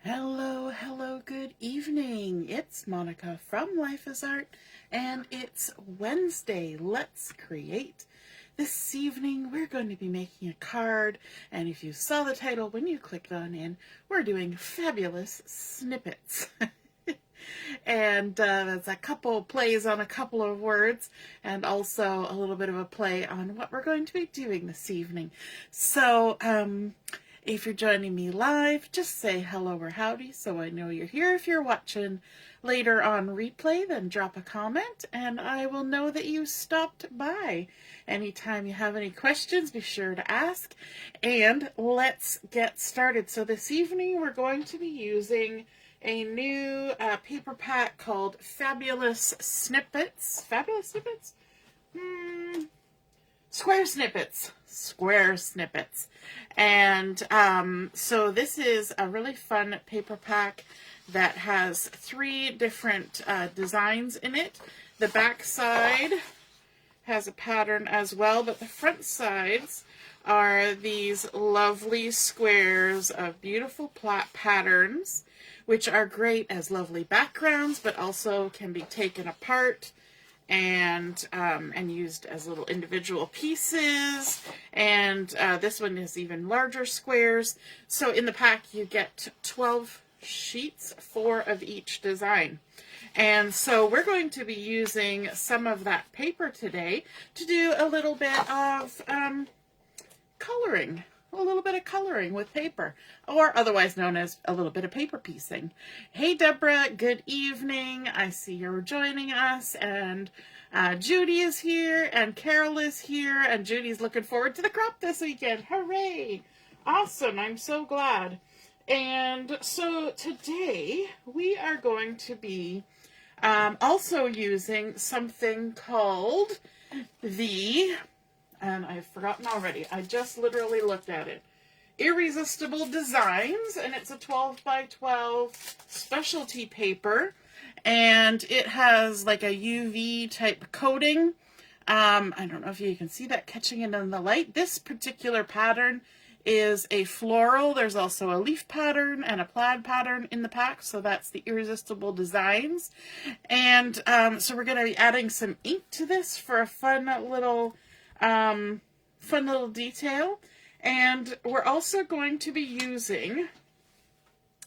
Hello, hello, good evening. It's Monica from Life is Art, and it's Wednesday. Let's create. This evening, we're going to be making a card, and if you saw the title when you clicked on in, we're doing fabulous snippets. And there's a couple plays on a couple of words, and also a little bit of a play on what we're going to be doing this evening. So, if you're joining me live, just say hello or howdy so I know you're here. If you're watching later on replay, then drop a comment and I will know that you stopped by. Anytime you have any questions, be sure to ask. And let's get started. So this evening we're going to be using a new paper pack called Fabulous Snippets. Fabulous Snippets? Square Snippets. Square Snippets. And so this is a really fun paper pack that has 3 different designs in it. The back side has a pattern as well, but the front sides are these lovely squares of beautiful patterns, which are great as lovely backgrounds, but also can be taken apart and used as little individual pieces. And this one is even larger squares. So in the pack you get 12 sheets, 4 of each design. And so we're going to be using some of that paper today to do a little bit of coloring. A little bit of coloring with paper, or otherwise known as a little bit of paper piecing. Hey Deborah, good evening. I see you're joining us, and Judy is here, and Carol is here, and Judy's looking forward to the crop this weekend. Hooray! Awesome, I'm so glad. And so today we are going to be also using something called and I've forgotten already. I just literally looked at it. Irresistible Designs, and it's a 12 by 12 specialty paper, and it has like a UV type coating. I don't know if you can see that catching it in the light. This particular pattern is a floral. There's also a leaf pattern and a plaid pattern in the pack, so that's the Irresistible Designs. And so we're going to be adding some ink to this for a fun little detail. And we're also going to be using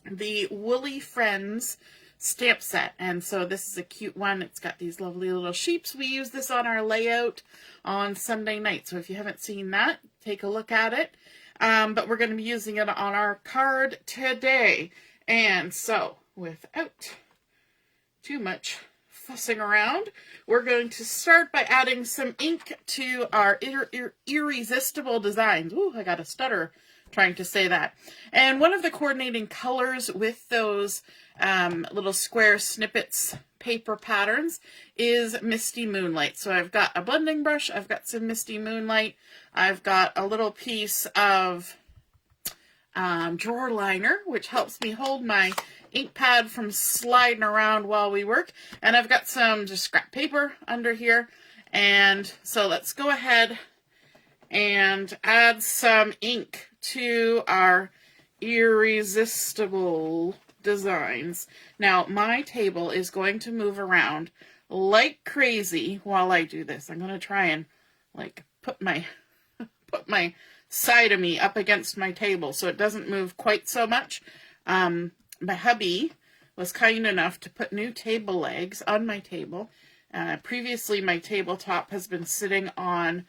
the Woolly Friends stamp set. And so this is a cute one. It's got these lovely little sheeps. We use this on our layout on Sunday night. So if you haven't seen that, take a look at it. But we're going to be using it on our card today. And so without too much fussing around, we're going to start by adding some ink to our Irresistible Designs. Ooh, I got a stutter trying to say that. And one of the coordinating colors with those little square snippets paper patterns is Misty Moonlight. So I've got a blending brush, I've got some Misty Moonlight, I've got a little piece of drawer liner, which helps me hold my ink pad from sliding around while we work, and I've got some just scrap paper under here. And so let's go ahead and add some ink to our Irresistible Designs. Now my table is going to move around like crazy while I do this. I'm going to try and like put my side of me up against my table so it doesn't move quite so much. My hubby was kind enough to put new table legs on my table. Previously, my tabletop has been sitting on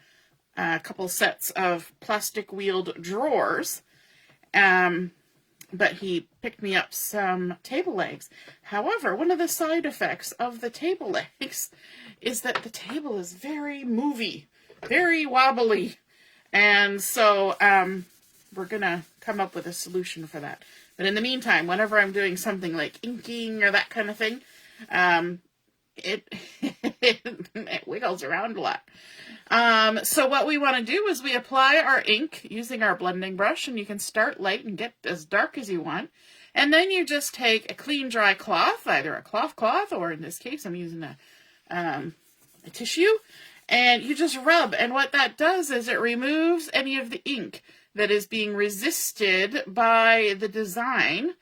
a couple sets of plastic wheeled drawers, but he picked me up some table legs. However, one of the side effects of the table legs is that the table is very movey, very wobbly, and so we're going to come up with a solution for that. But in the meantime, whenever I'm doing something like inking or that kind of thing, it wiggles around a lot. So what we want to do is we apply our ink using our blending brush, and you can start light and get as dark as you want. And then you just take a clean, dry cloth, either a cloth, or in this case, I'm using a tissue, and you just rub. And what that does is it removes any of the ink that is being resisted by the design,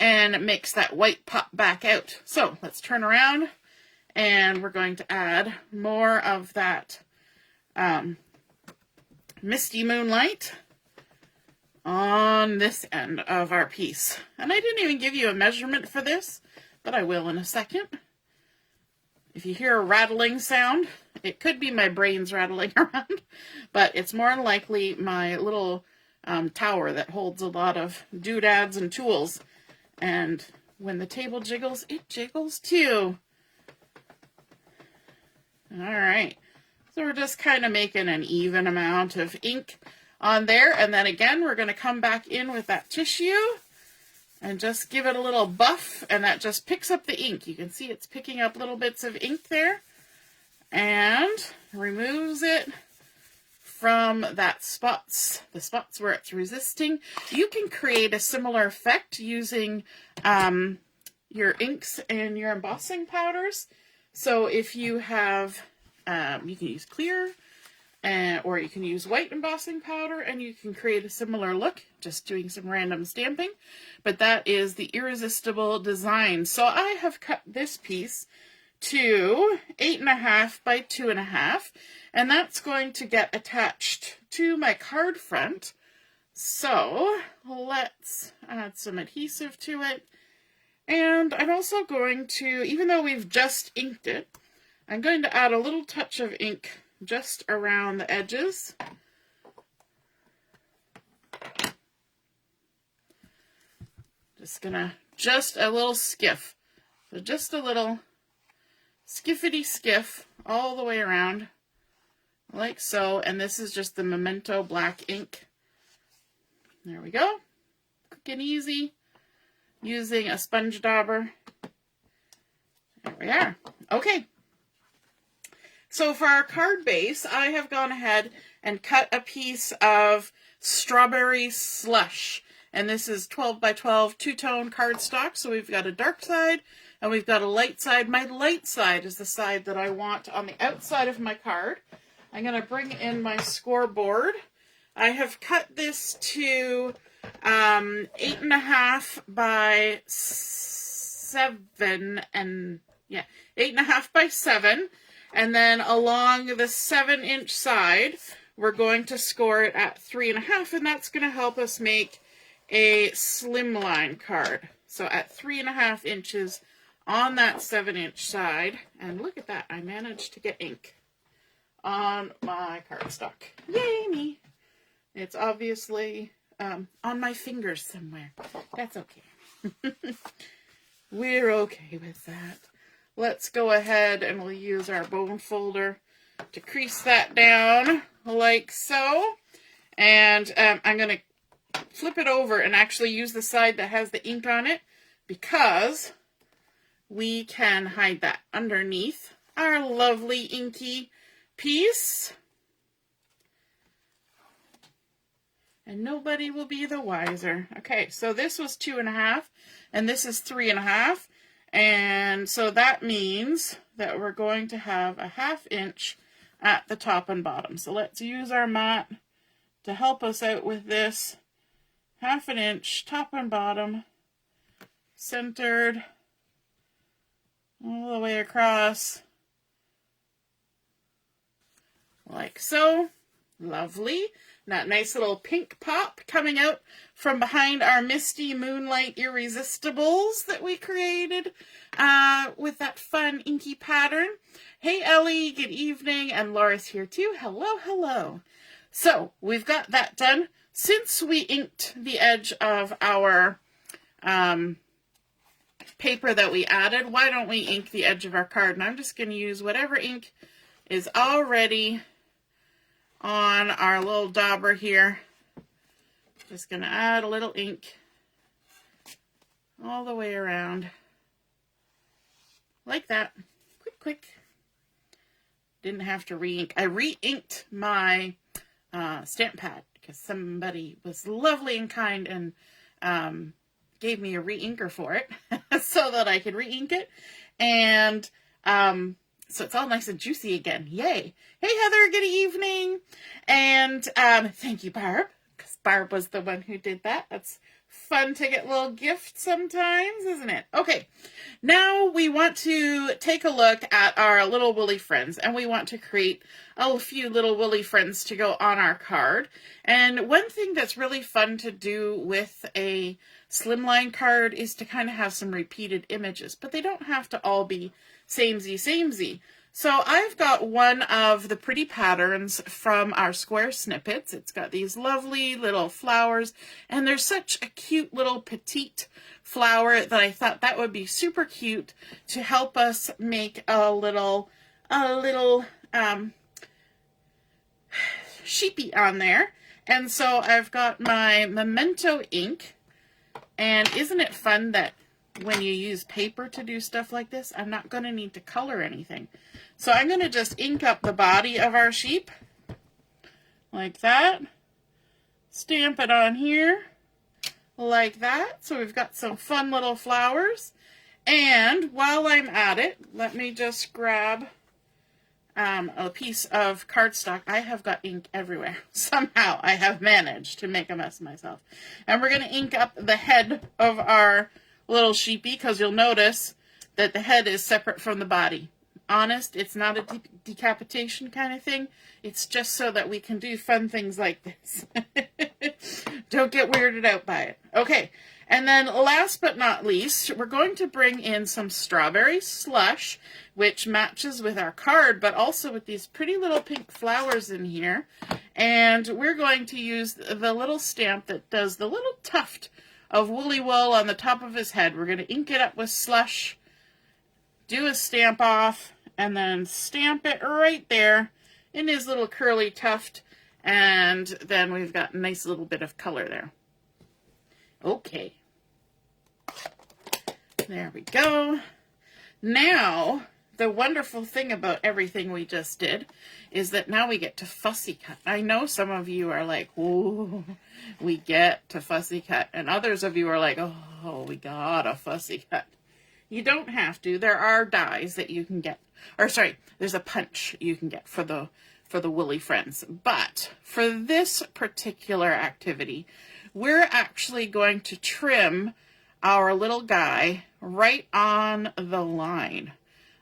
and it makes that white pop back out. So let's turn around, and we're going to add more of that Misty Moonlight on this end of our piece. And I didn't even give you a measurement for this, but I will in a second. If you hear a rattling sound, it could be my brains rattling around, but it's more than likely my little tower that holds a lot of doodads and tools. And when the table jiggles, it jiggles too. All right. So we're just kind of making an even amount of ink on there. And then again, we're going to come back in with that tissue and just give it a little buff, and that just picks up the ink. You can see it's picking up little bits of ink there and removes it from the spots where it's resisting. You can create a similar effect using your inks and your embossing powders. So if you have, you can use clear, or you can use white embossing powder, and you can create a similar look, just doing some random stamping. But that is the Irresistible design. So I have cut this piece to 8.5 by 2.5, and that's going to get attached to my card front. So let's add some adhesive to it. And I'm also going to, even though we've just inked it, I'm going to add a little touch of ink just around the edges. Just a little skiff. So just a little skiffity skiff all the way around, like so. And this is just the Memento black ink. There we go. Quick and easy. Using a sponge dauber. There we are. Okay. So for our card base, I have gone ahead and cut a piece of strawberry slush. And this is 12 by 12 two-tone cardstock. So we've got a dark side and we've got a light side. My light side is the side that I want on the outside of my card. I'm going to bring in my scoreboard. I have cut this to 8.5 by 7, and yeah, 8.5 by 7. And then along the 7-inch side, we're going to score it at 3.5, and that's going to help us make a slimline card. So at 3.5 inches on that 7-inch side, and look at that, I managed to get ink on my cardstock. Yay me! It's obviously on my fingers somewhere. That's okay. We're okay with that. Let's go ahead and we'll use our bone folder to crease that down like so. And I'm going to flip it over and actually use the side that has the ink on it, because we can hide that underneath our lovely inky piece. And nobody will be the wiser. Okay, so this was 2.5, and this is 3.5. And so that means that we're going to have a 1/2 inch at the top and bottom. So let's use our mat to help us out with this. 1/2 inch top and bottom, centered all the way across, like so. Lovely. That nice little pink pop coming out from behind our Misty Moonlight Irresistibles that we created with that fun inky pattern. Hey Ellie, good evening, and Laura's here too. Hello, hello. So we've got that done. Since we inked the edge of our paper that we added, why don't we ink the edge of our card? And I'm just going to use whatever ink is already on our little dauber here. Just going to add a little ink all the way around. Like that. Quick, quick. Didn't have to re-ink. I re-inked my stamp pad because somebody was lovely and kind and gave me a re-inker for it so that I could re-ink it. And so it's all nice and juicy again. Yay. Hey, Heather, good evening. And thank you, Barb, because Barb was the one who did that. That's fun to get little gifts sometimes, isn't it? Okay, now we want to take a look at our little woolly friends, and we want to create a few little woolly friends to go on our card. And one thing that's really fun to do with a slimline card is to kind of have some repeated images, but they don't have to all be samey. So I've got one of the pretty patterns from our square snippets. It's got these lovely little flowers, and there's such a cute little petite flower that I thought that would be super cute to help us make a little sheepy on there. And so I've got my Memento ink, and isn't it fun that when you use paper to do stuff like this, I'm not going to need to color anything. So I'm going to just ink up the body of our sheep like that. Stamp it on here like that. So we've got some fun little flowers. And while I'm at it, let me just grab a piece of cardstock. I have got ink everywhere. Somehow I have managed to make a mess of myself. And we're going to ink up the head of our little sheepy, because you'll notice that the head is separate from the body. Honest, it's not a decapitation kind of thing. It's just so that we can do fun things like this. Don't get weirded out by it. Okay, and then last but not least, we're going to bring in some strawberry slush, which matches with our card, but also with these pretty little pink flowers in here. And we're going to use the little stamp that does the little tuft of woolly wool on the top of his head. We're going to ink it up with slush, do a stamp off, and then stamp it right there in his little curly tuft, and then we've got a nice little bit of color there. Okay. There we go. Now, the wonderful thing about everything we just did is that now we get to fussy cut. I know some of you are like, ooh, we get to fussy cut, and others of you are like, oh, we got a fussy cut. You don't have to. There are dies that you can get. Or sorry, there's a punch you can get for the woolly friends. But for this particular activity, we're actually going to trim our little guy right on the line.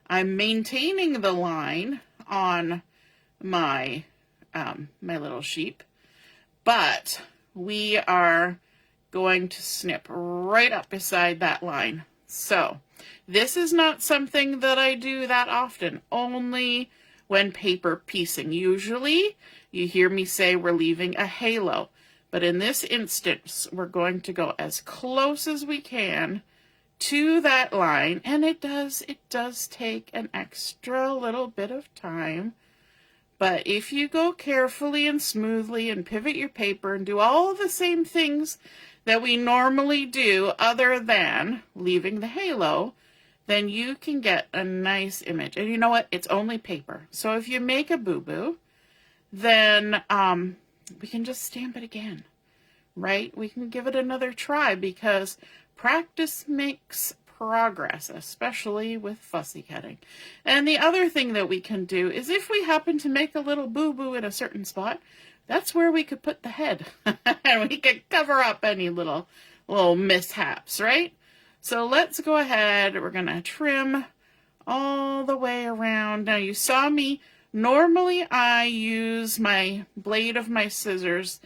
I'm maintaining the line on my my little sheep, but we are going to snip right up beside that line. So this is not something that I do that often, only when paper piecing. Usually you hear me say we're leaving a halo, but in this instance we're going to go as close as we can to that line, and it does take an extra little bit of time. But if you go carefully and smoothly and pivot your paper and do all the same things that we normally do other than leaving the halo, then you can get a nice image. And you know what? It's only paper. So if you make a boo-boo, then we can just stamp it again, right? We can give it another try, because practice makes progress, especially with fussy cutting. And the other thing that we can do is, if we happen to make a little boo-boo in a certain spot, that's where we could put the head. And we could cover up any little mishaps, right? So let's go ahead. We're going to trim all the way around. Now you saw me, normally I use my blade of my scissors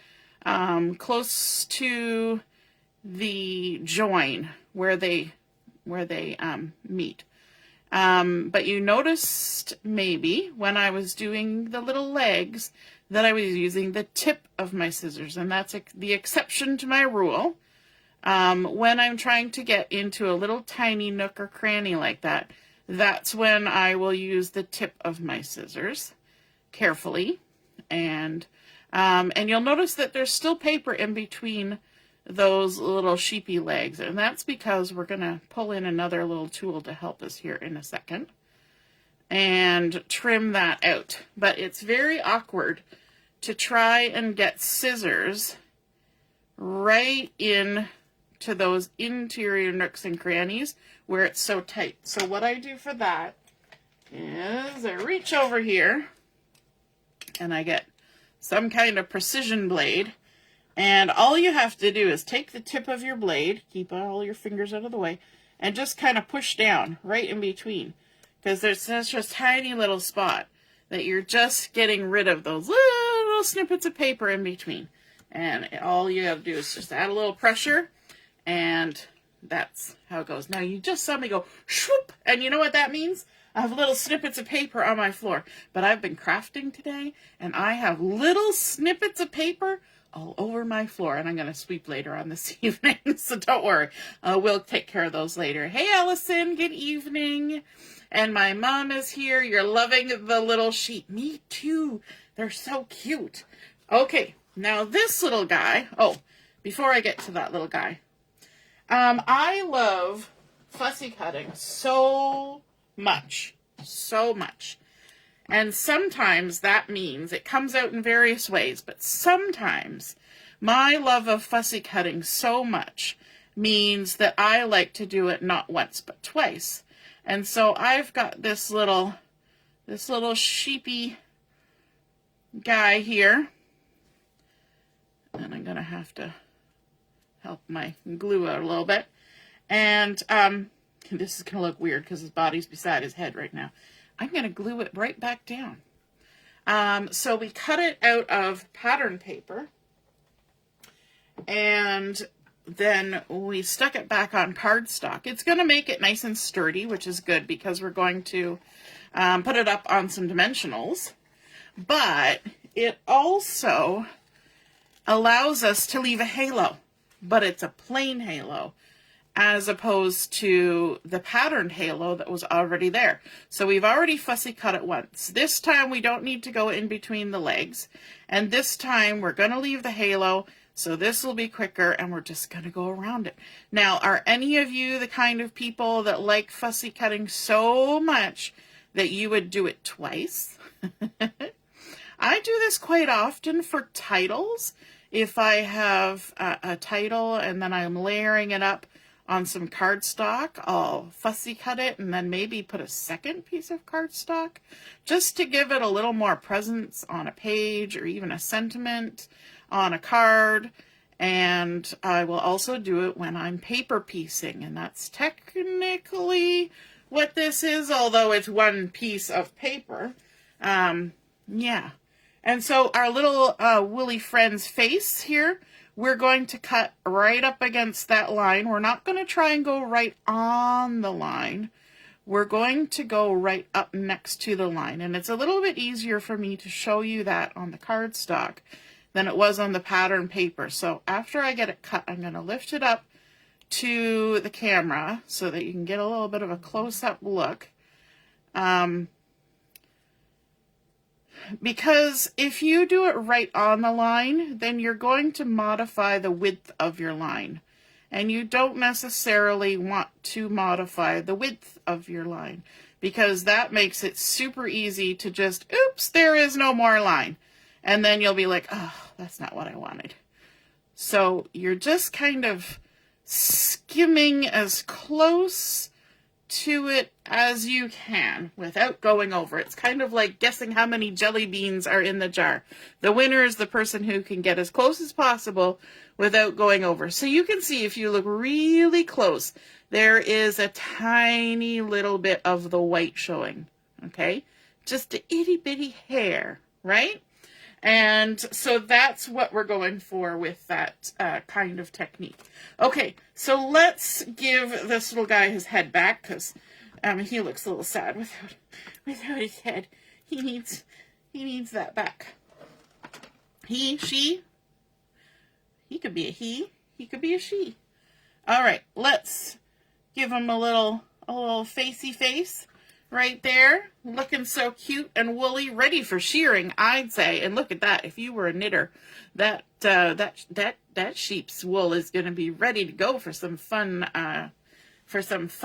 close to the join where they meet. But you noticed maybe when I was doing the little legs that I was using the tip of my scissors, and that's the exception to my rule. When I'm trying to get into a little tiny nook or cranny like that, that's when I will use the tip of my scissors carefully. And you'll notice that there's still paper in between those little sheepy legs, and that's because we're going to pull in another little tool to help us here in a second and trim that out. But it's very awkward to try and get scissors right in to those interior nooks and crannies where it's so tight. So what I do for that is I reach over here and I get some kind of precision blade, And all you have to do is take the tip of your blade, keep all your fingers out of the way, and just kind of push down right in between. Because there's such a tiny little spot that you're just getting rid of those little snippets of paper in between. And all you have to do is just add a little pressure, and that's how it goes. Now you just saw me go swoop, and you know what that means? I have little snippets of paper on my floor. But I've been crafting today, and I have little snippets of paper all over my floor, and I'm going to sweep later on this evening, so don't worry. We'll take care of those later. Hey, Allison, good evening. And my mom is here. You're loving the little sheep. Me too. They're so cute. Okay, now this little guy. Oh, before I get to that little guy. I love fussy cutting so much. So much. And sometimes that means, it comes out in various ways, but sometimes my love of fussy cutting so much means that I like to do it not once, but twice. And so I've got this little sheepy guy here. And I'm going to have to help my glue out a little bit. And this is going to look weird because his body's beside his head right now. I'm going to glue it right back down. So we cut it out of pattern paper, and then we stuck it back on cardstock. It's going to make it nice and sturdy, which is good because we're going to put it up on some dimensionals. But it also allows us to leave a halo, but it's a plain halo, as opposed to the patterned halo that was already there. So we've already fussy cut it once. This time we don't need to go in between the legs. And this time we're going to leave the halo, so this will be quicker, and we're just going to go around it. Now, are any of you the kind of people that like fussy cutting so much that you would do it twice? I do this quite often for titles. If I have a title and then I'm layering it up on some cardstock, I'll fussy cut it and then maybe put a second piece of cardstock just to give it a little more presence on a page, or even a sentiment on a card. And I will also do it when I'm paper piecing, and that's technically what this is, although it's one piece of paper. Yeah. And so our little woolly friend's face here, we're going to cut right up against that line. We're not going to try and go right on the line. We're going to go right up next to the line. And it's a little bit easier for me to show you that on the cardstock than it was on the pattern paper. So after I get it cut, I'm going to lift it up to the camera so that you can get a little bit of a close-up look. Because if you do it right on the line, then you're going to modify the width of your line. And you don't necessarily want to modify the width of your line, because that makes it super easy to just, oops, there is no more line. And then you'll be like, oh, that's not what I wanted. So you're just kind of skimming as close to it as you can without going over. It's kind of like guessing how many jelly beans are in the jar. The winner is the person who can get as close as possible without going over. So you can see, if you look really close, there is a tiny little bit of the white showing. Okay? Just a itty bitty hair, right? And so that's what we're going for with that kind of technique. Okay, so let's give this little guy his head back, because he looks a little sad without his head. He needs that back. He, she, he could be a he could be a she. All right, let's give him a little facey face. Right there, looking so cute and woolly, ready for shearing, I'd say. And look at that. If you were a knitter, that sheep's wool is going to be ready to go for some fun fiber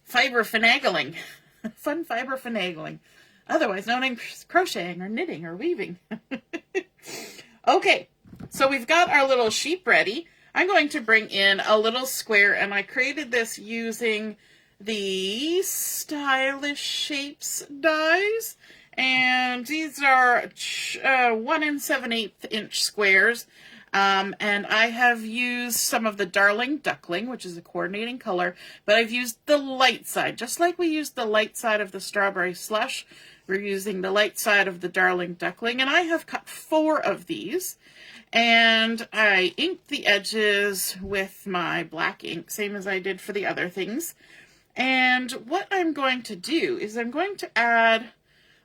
finagling, fun fiber finagling, otherwise known as crocheting or knitting or weaving. Okay, so we've got our little sheep ready. I'm going to bring in a little square, and I created this using the Stylish Shapes dies, and these are 1 7/8 inch squares. And I have used some of the Darling Duckling, which is a coordinating color, but I've used the light side. Just like we used the light side of the Strawberry Slush, we're using the light side of the Darling Duckling, and I have cut 4 of these. And I inked the edges with my black ink, same as I did for the other things. And what I'm going to do is I'm going to add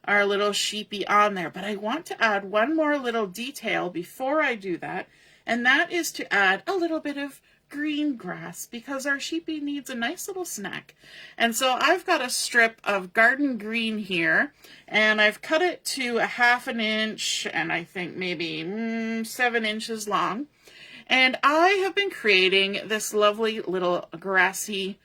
our little sheepy on there, but I want to add one more little detail before I do that, and that is to add a little bit of green grass, because our sheepy needs a nice little snack. And so I've got a strip of garden green here, and I've cut it to a 1/2 inch, and I think maybe 7 inches long. And I have been creating this lovely little grassy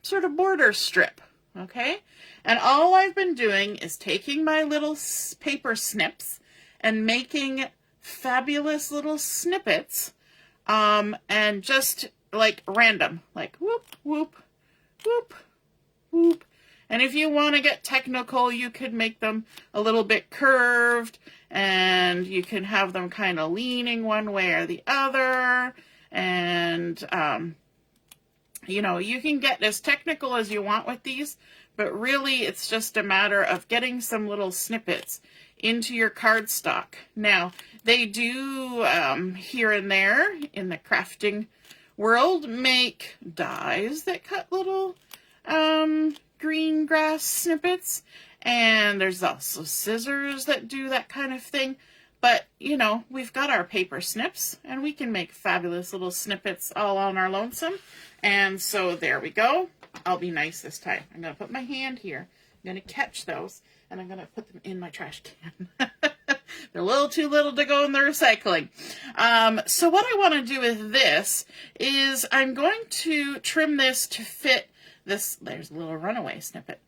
sort of border strip, okay? And all I've been doing is taking my little paper snips and making fabulous little snippets, and just like random, like whoop, whoop, whoop, whoop. And if you want to get technical, you could make them a little bit curved, and you can have them kind of leaning one way or the other, and you know, you can get as technical as you want with these, but really it's just a matter of getting some little snippets into your cardstock. Now, they do here and there in the crafting world make dies that cut little green grass snippets, and there's also scissors that do that kind of thing. But, you know, we've got our paper snips, and we can make fabulous little snippets all on our lonesome. And so there we go. I'll be nice this time. I'm going to put my hand here. I'm going to catch those, and I'm going to put them in my trash can. They're a little too little to go in the recycling. So what I want to do with this is I'm going to trim this to fit this. There's a little runaway snippet.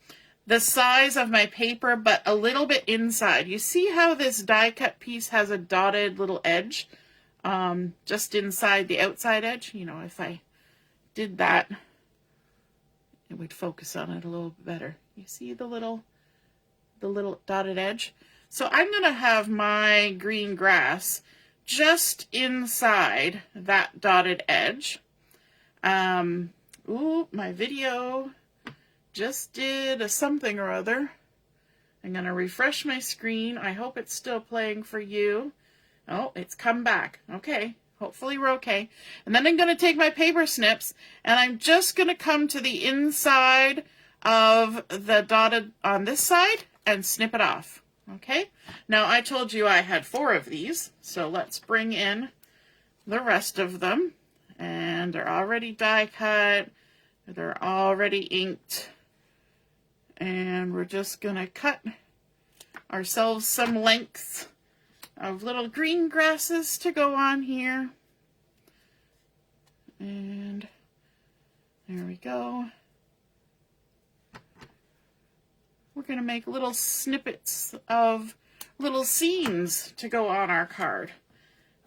The size of my paper, but a little bit inside. You see how this die cut piece has a dotted little edge just inside the outside edge? You know, if I did that, it would focus on it a little bit better. You see the little dotted edge? So I'm going to have my green grass just inside that dotted edge. Ooh, my video just did a something or other. I'm going to refresh my screen. I hope it's still playing for you. Oh, it's come back. Okay. Hopefully we're okay. And then I'm going to take my paper snips, and I'm just going to come to the inside of the dotted on this side and snip it off. Okay. Now I told you I had 4 of these, so let's bring in the rest of them. And they're already die cut. They're already inked. And we're just going to cut ourselves some lengths of little green grasses to go on here. And there we go. We're going to make little snippets of little scenes to go on our card.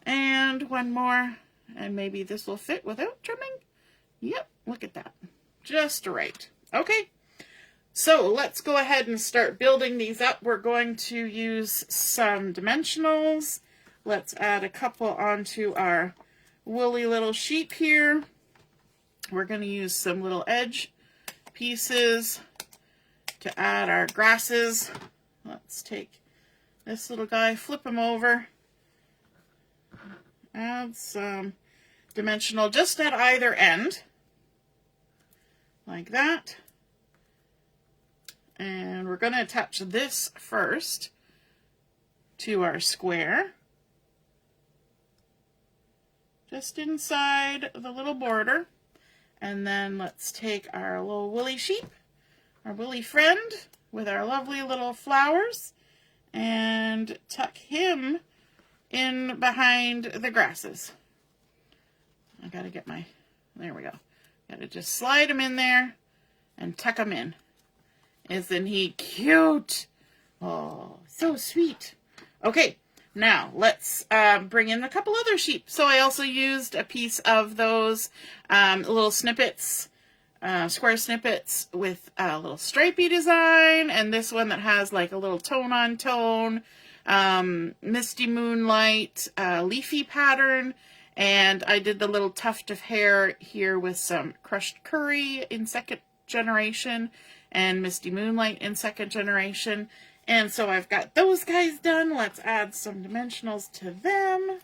And one more, and maybe this will fit without trimming. Yep, look at that. Just right. Okay. So let's go ahead and start building these up. We're going to use some dimensionals. Let's add a couple onto our woolly little sheep here. We're going to use some little edge pieces to add our grasses. Let's take this little guy, flip him over. Add some dimensional just at either end, like that. And we're going to attach this first to our square, just inside the little border. And then let's take our little woolly sheep, our woolly friend, with our lovely little flowers, and tuck him in behind the grasses. I gotta get my, there we go. Gotta just slide him in there and tuck him in. Isn't he cute? Oh, so sweet. Okay, now let's bring in a couple other sheep. So I also used a piece of those little snippets, square snippets with a little stripey design, and this one that has like a little tone on tone Misty Moonlight leafy pattern, and I did the little tuft of hair here with some crushed curry in second generation and Misty Moonlight in second generation. And so I've got those guys done. Let's add some dimensionals to them.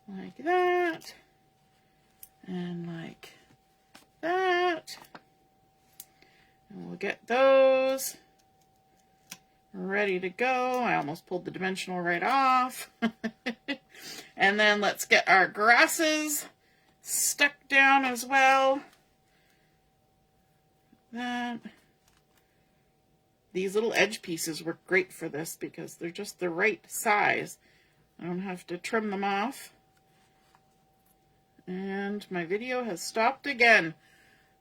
Like that. And like that. And we'll get those ready to go. I almost pulled the dimensional right off. And then let's get our grasses stuck down as well. That. These little edge pieces work great for this because they're just the right size. I don't have to trim them off. And my video has stopped again.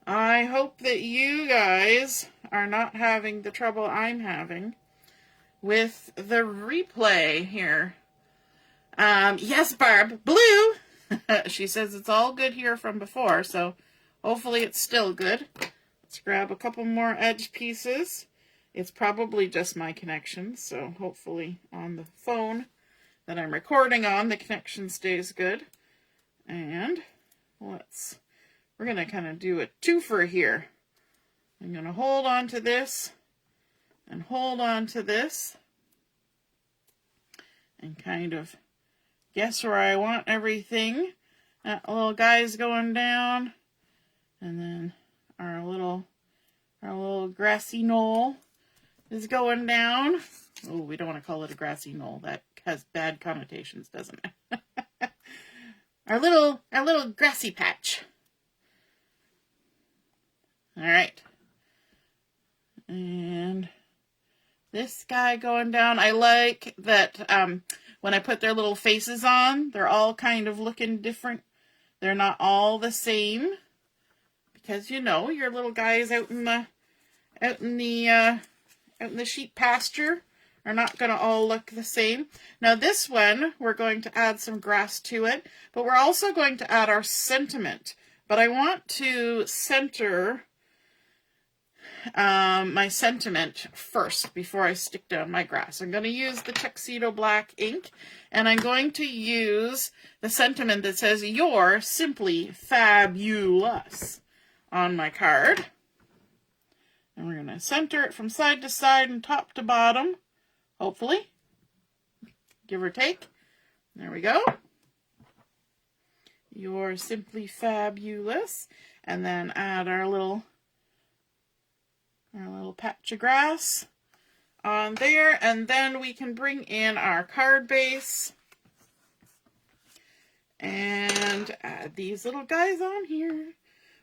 I hope that you guys are not having the trouble I'm having with the replay here. Yes, Barb. Blue! She says it's all good here from before, so hopefully it's still good. Let's grab a couple more edge pieces. It's probably just my connection, so hopefully on the phone that I'm recording on, the connection stays good. And we're going to kind of do a twofer here. I'm going to hold on to this and hold on to this and kind of guess where I want everything. That little guy's going down, and then our little grassy knoll is going down. Oh, we don't want to call it a grassy knoll. That has bad connotations, doesn't it? Our little grassy patch. All right. And this guy going down. I like that when I put their little faces on, they're all kind of looking different. They're not all the same because, you know, your little guys out in the sheep pasture are not going to all look the same. Now this one, we're going to add some grass to it, but we're also going to add our sentiment. But I want to center my sentiment first before I stick down my grass. I'm going to use the Tuxedo black ink, and I'm going to use the sentiment that says, "You're simply fabulous," on my card. And we're going to center it from side to side and top to bottom, hopefully, give or take. There we go. "You're simply fabulous." And then add our little patch of grass on there. And then we can bring in our card base and add these little guys on here.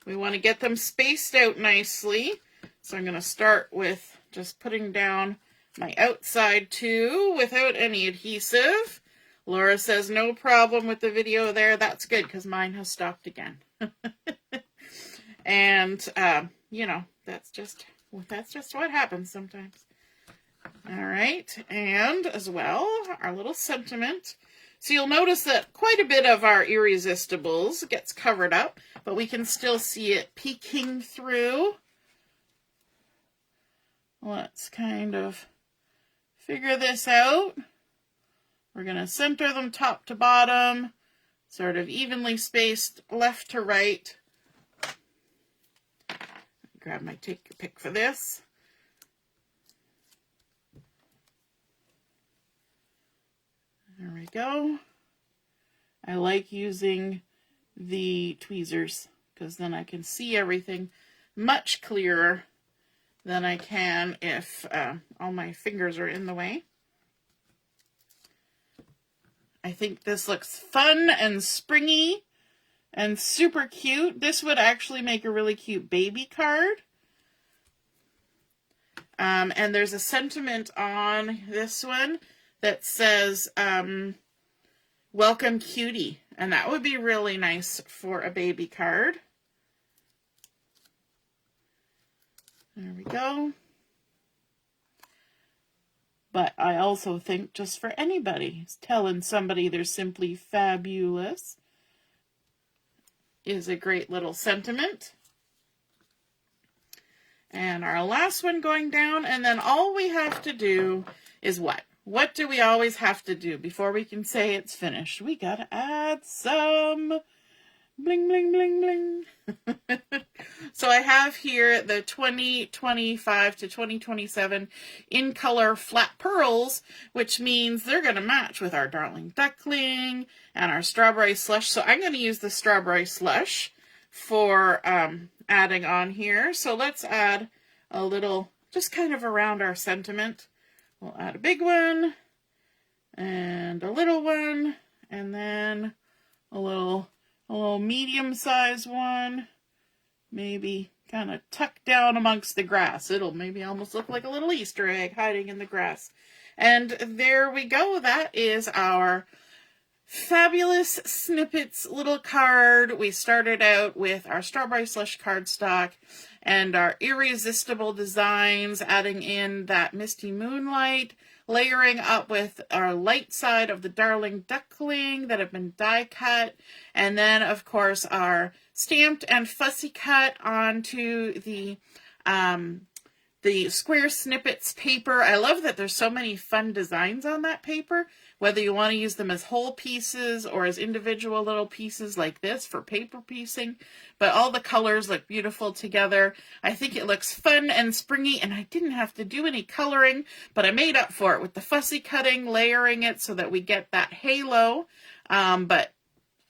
We want to get them spaced out nicely. So I'm going to start with just putting down my outside two without any adhesive. Laura says no problem with the video there. That's good because mine has stopped again. And, you know, that's just what happens sometimes. All right. And as well, our little sentiment. So you'll notice that quite a bit of our Irresistibles gets covered up, but we can still see it peeking through. Let's kind of figure this out. We're going to center them top to bottom, sort of evenly spaced left to right. Grab my take your pick for this. There we go. I like using the tweezers because then I can see everything much clearer than I can if all my fingers are in the way. I think this looks fun and springy and super cute. This would actually make a really cute baby card. And there's a sentiment on this one that says, "Welcome, cutie." And that would be really nice for a baby card. There we go. But I also think just for anybody, telling somebody they're simply fabulous is a great little sentiment. And our last one going down, and then all we have to do is what? What do we always have to do before we can say it's finished? We gotta add some bling, bling, bling, bling. So I have here the 2025 to 2027 in color flat pearls, which means they're going to match with our Darling Duckling and our Strawberry Slush. So I'm going to use the Strawberry Slush for adding on here. So let's add a little, just kind of around our sentiment. We'll add a big one and a little one, and then a little medium-sized one, maybe kind of tucked down amongst the grass. It'll maybe almost look like a little Easter egg hiding in the grass. And there we go. That is our fabulous Snippets little card. We started out with our Strawberry Slush cardstock and our Irresistible designs, adding in that Misty Moonlight, layering up with our light side of the Darling Duckling that have been die cut, and then of course our stamped and fussy cut onto the square Snippets paper. I love that there's so many fun designs on that paper, whether you want to use them as whole pieces or as individual little pieces like this for paper piecing, but all the colors look beautiful together. I think it looks fun and springy, and I didn't have to do any coloring, but I made up for it with the fussy cutting, layering it so that we get that halo, but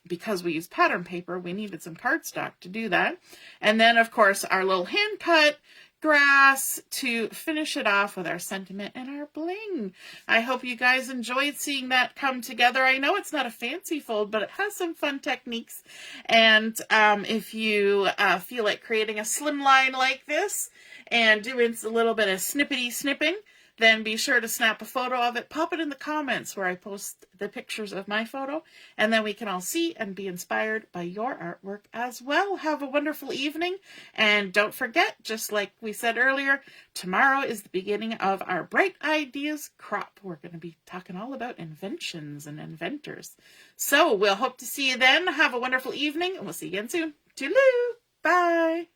because we use pattern paper, we needed some cardstock to do that. And then, of course, our little hand cut grass to finish it off with our sentiment and our bling. I hope you guys enjoyed seeing that come together. I know it's not a fancy fold, but it has some fun techniques. And if you feel like creating a slimline like this and doing a little bit of snippety snipping, then be sure to snap a photo of it. Pop it in the comments where I post the pictures of my photo, and then we can all see and be inspired by your artwork as well. Have a wonderful evening, and don't forget, just like we said earlier, tomorrow is the beginning of our Bright Ideas crop. We're going to be talking all about inventions and inventors. So we'll hope to see you then. Have a wonderful evening, and we'll see you again soon. Toodaloo! Bye!